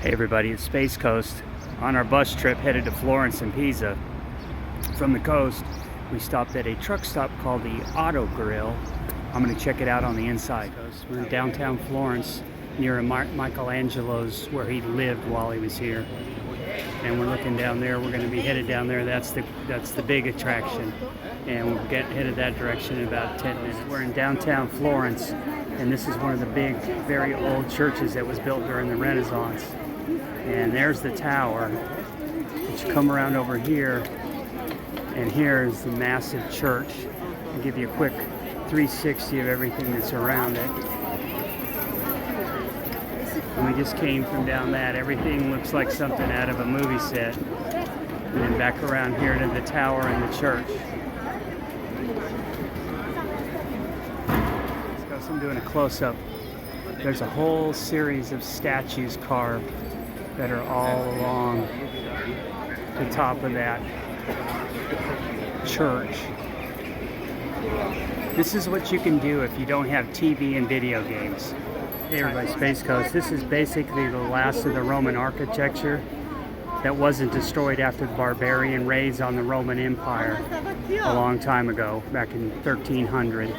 Hey everybody, it's Space Coast. On our bus trip headed to Florence and Pisa. From the coast, we stopped at a truck stop called the Auto Grill. I'm going to check it out on the inside. We're in downtown Florence near Michelangelo's, where he lived while he was here. And we're looking down there. We're going to be headed down there. That's the big attraction. And we'll get headed that direction in about 10 minutes. We're in downtown Florence, and this is one of the big, very old churches that was built during the Renaissance. And there's the tower. You come around over here, and here's the massive church. I'll give you a quick 360 of everything that's around it. And we just came from down that. Everything looks like something out of a movie set. And then back around here to the tower and the church. So I'm doing a close-up. There's a whole series of statues carved that are all along the top of that church. This is what you can do if you don't have TV and video games. Hey everybody, Space Coast. This is basically the last of the Roman architecture that wasn't destroyed after the barbarian raids on the Roman Empire a long time ago, back in 1300.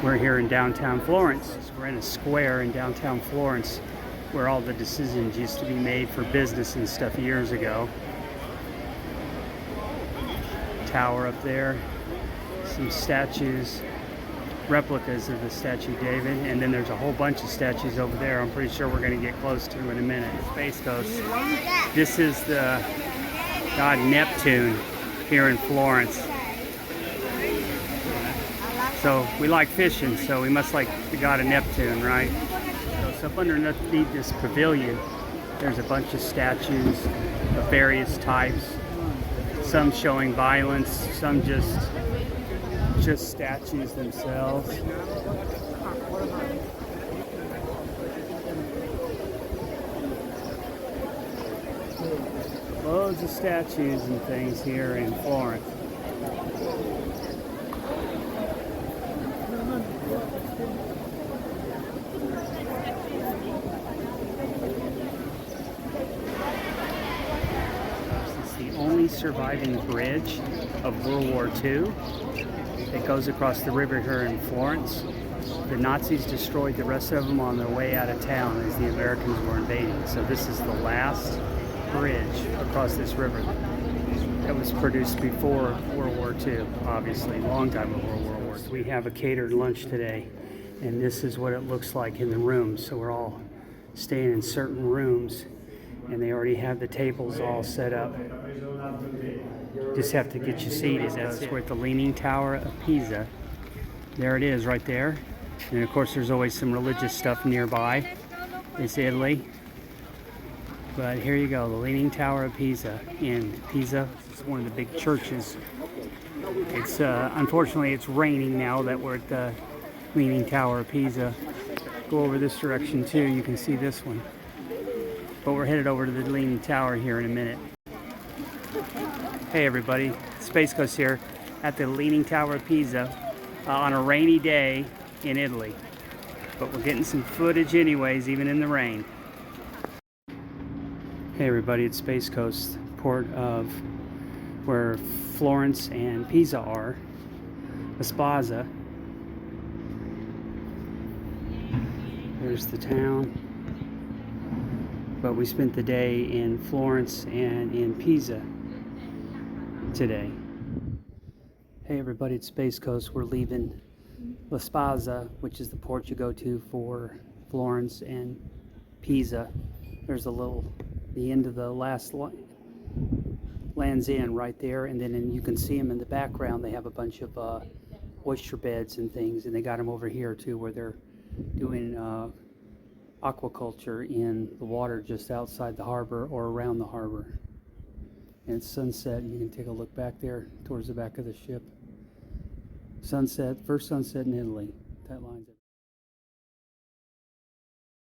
We're here in downtown Florence. We're in a square in downtown Florence where all the decisions used to be made for business and stuff years ago. Tower up there, some statues, replicas of the statue David, and then there's a whole bunch of statues over there I'm pretty sure we're going to get close to in a minute. Space Coast. This is the god Neptune here in Florence. So we like fishing, so we must like the god of Neptune, right? So up underneath this pavilion, there's a bunch of statues of various types. Some showing violence, some just statues themselves. Loads of statues and things here in Florence. Only surviving bridge of World War II. It goes across the river here in Florence. The Nazis destroyed the rest of them on their way out of town as the Americans were invading. So this is the last bridge across this river that was produced before World War II, obviously, a long time before World War II. We have a catered lunch today, and this is what it looks like in the rooms. So we're all staying in certain rooms, and they already have the tables all set up. Just have to get you seated. We're at the Leaning Tower of Pisa. There it is right there. And of course there's always some religious stuff nearby. It's Italy. But here you go, the Leaning Tower of Pisa in Pisa. It's one of the big churches. It's unfortunately it's raining now that we're at the Leaning Tower of Pisa. Go over this direction too, you can see this one. But we're headed over to the Leaning Tower here in a minute. Hey everybody, Space Coast here at the Leaning Tower of Pisa on a rainy day in Italy. But we're getting some footage anyways, even in the rain. Hey everybody, it's Space Coast, port of where Florence and Pisa are, Espaza. There's the town. But we spent the day in Florence and in Pisa today. Hey everybody, it's Space Coast. We're leaving La Spazia, which is the port you go to for Florence and Pisa. There's the end of the last Land's End right there, and then you can see them in the background. They have a bunch of oyster beds and things, and they got them over here too, where they're doing aquaculture in the water just outside the harbor or around the harbor. And it's sunset. You can take a look back there towards the back of the ship. Sunset, first sunset in Italy. That line's